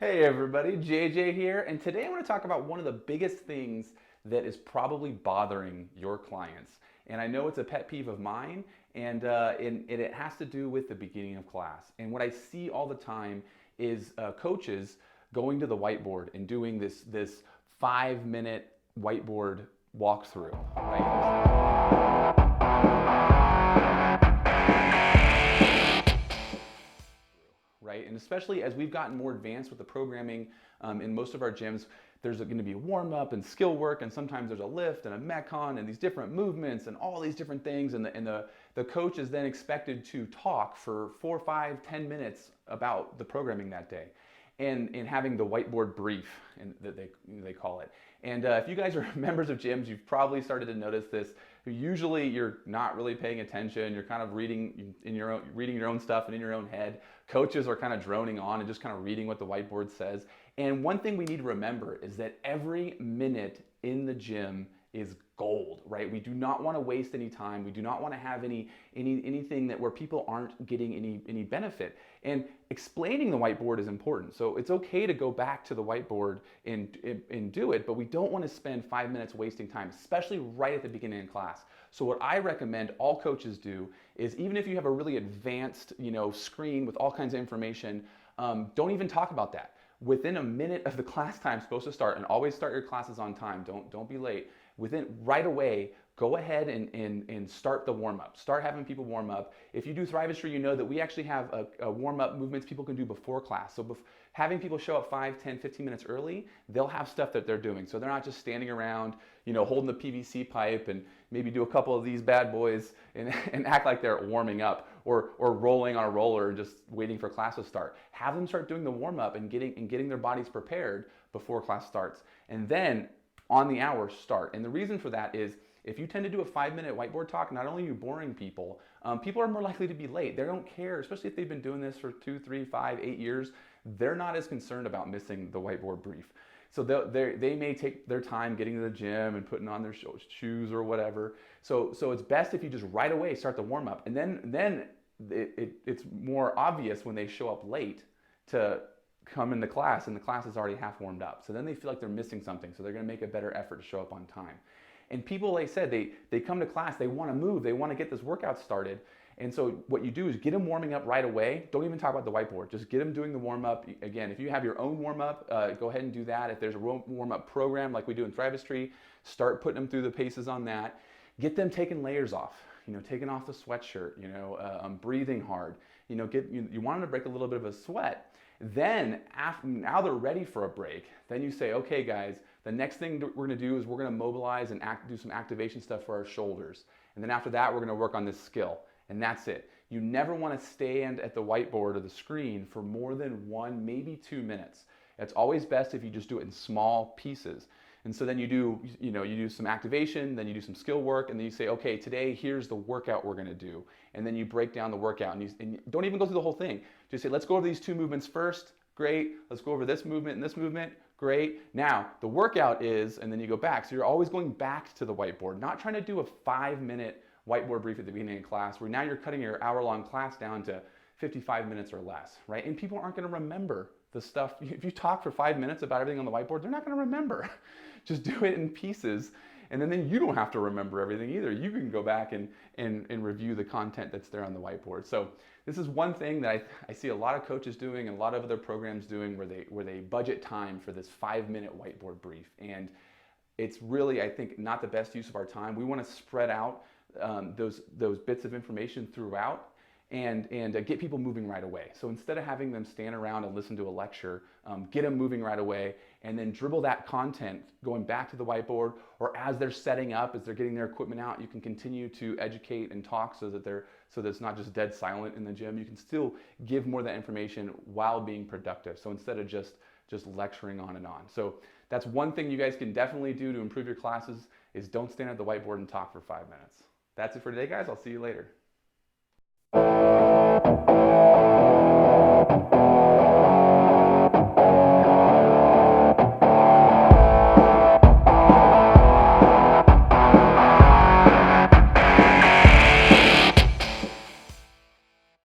Hey everybody, JJ here, and today I want to talk about one of the biggest things that is probably bothering your clients. And I know it's a pet peeve of mine, and it has to do with the beginning of class. And what I see all the time is coaches going to the whiteboard and doing this 5-minute whiteboard walkthrough, right? Right? And especially as we've gotten more advanced with the programming in most of our gyms, there's going to be a warm up and skill work, and sometimes there's a lift and a metcon and these different movements and all these different things. And the coach is then expected to talk for 4, 5, 10 minutes about the programming that day. And having the whiteboard brief, that they call it. And if you guys are members of gyms, you've probably started to notice this. Usually you're not really paying attention. You're kind of reading your own stuff and in your own head. Coaches are kind of droning on and just kind of reading what the whiteboard says. And one thing we need to remember is that every minute in the gym is gold, right? We do not want to waste any time. We do not want to have anything that where people aren't getting any benefit. And explaining the whiteboard is important. So it's okay to go back to the whiteboard and do it, but we don't want to spend 5 minutes wasting time, especially right at the beginning of class. So what I recommend all coaches do is, even if you have a really advanced, screen with all kinds of information, don't even talk about that. Within a minute of the class time supposed to start, and always start your classes on time, don't be late. Right away, go ahead and start the warm-up. Start having people warm up. If you do Thrivistry, you know that we actually have a warm-up movements people can do before class. So having people show up 5, 10, 15 minutes early, they'll have stuff that they're doing. So they're not just standing around, holding the PVC pipe and maybe do a couple of these bad boys and act like they're warming up, or rolling on a roller and just waiting for class to start. Have them start doing the warm-up and getting their bodies prepared before class starts. And then on the hour, start. And the reason for that is, if you tend to do a 5-minute whiteboard talk, not only are you boring people, people are more likely to be late. They don't care, especially if they've been doing this for 2, 3, 5, 8 years. They're not as concerned about missing the whiteboard brief. So they may take their time getting to the gym and putting on their shoes or whatever. So it's best if you just right away start the warm up, and then it's more obvious when they show up late to come into class and the class is already half warmed up. So then they feel like they're missing something. So they're going to make a better effort to show up on time. And people, like I said, they come to class, they want to move, they want to get this workout started. And so what you do is get them warming up right away. Don't even talk about the whiteboard. Just get them doing the warm up. Again, if you have your own warm up, go ahead and do that. If there's a warm up program like we do in Thrivistry, start putting them through the paces on that. Get them taking layers off. Taking off the sweatshirt. Breathing hard. You want them to break a little bit of a sweat. Then now they're ready for a break. Then you say, okay guys, the next thing we're going to do is we're going to mobilize and do some activation stuff for our shoulders. And then after that, we're going to work on this skill. And that's it. You never want to stand at the whiteboard or the screen for more than 1, maybe 2 minutes. It's always best if you just do it in small pieces. And so then you do some activation, then you do some skill work, and then you say, okay, today here's the workout we're going to do. And then you break down the workout, and you don't even go through the whole thing. Just say, let's go over these 2 movements first. Great. Let's go over this movement and this movement. Great. Now the workout is, and then you go back. So you're always going back to the whiteboard, not trying to do a 5-minute whiteboard brief at the beginning of class, where now you're cutting your hour-long class down to 55 minutes or less, right? And people aren't going to remember the stuff. If you talk for 5 minutes about everything on the whiteboard, they're not going to remember. Just do it in pieces, and then you don't have to remember everything either. You can go back and review the content that's there on the whiteboard. So this is one thing that I see a lot of coaches doing and a lot of other programs doing, where they budget time for this 5-minute whiteboard brief. And it's really, I think, not the best use of our time. We want to spread out those bits of information throughout and get people moving right away. So instead of having them stand around and listen to a lecture, get them moving right away, and then dribble that content going back to the whiteboard, or as they're setting up, as they're getting their equipment out, you can continue to educate and talk so that it's not just dead silent in the gym. You can still give more of that information while being productive. So instead of just lecturing on and on. So that's one thing you guys can definitely do to improve your classes, is don't stand at the whiteboard and talk for 5 minutes. That's it for today, guys. I'll see you later.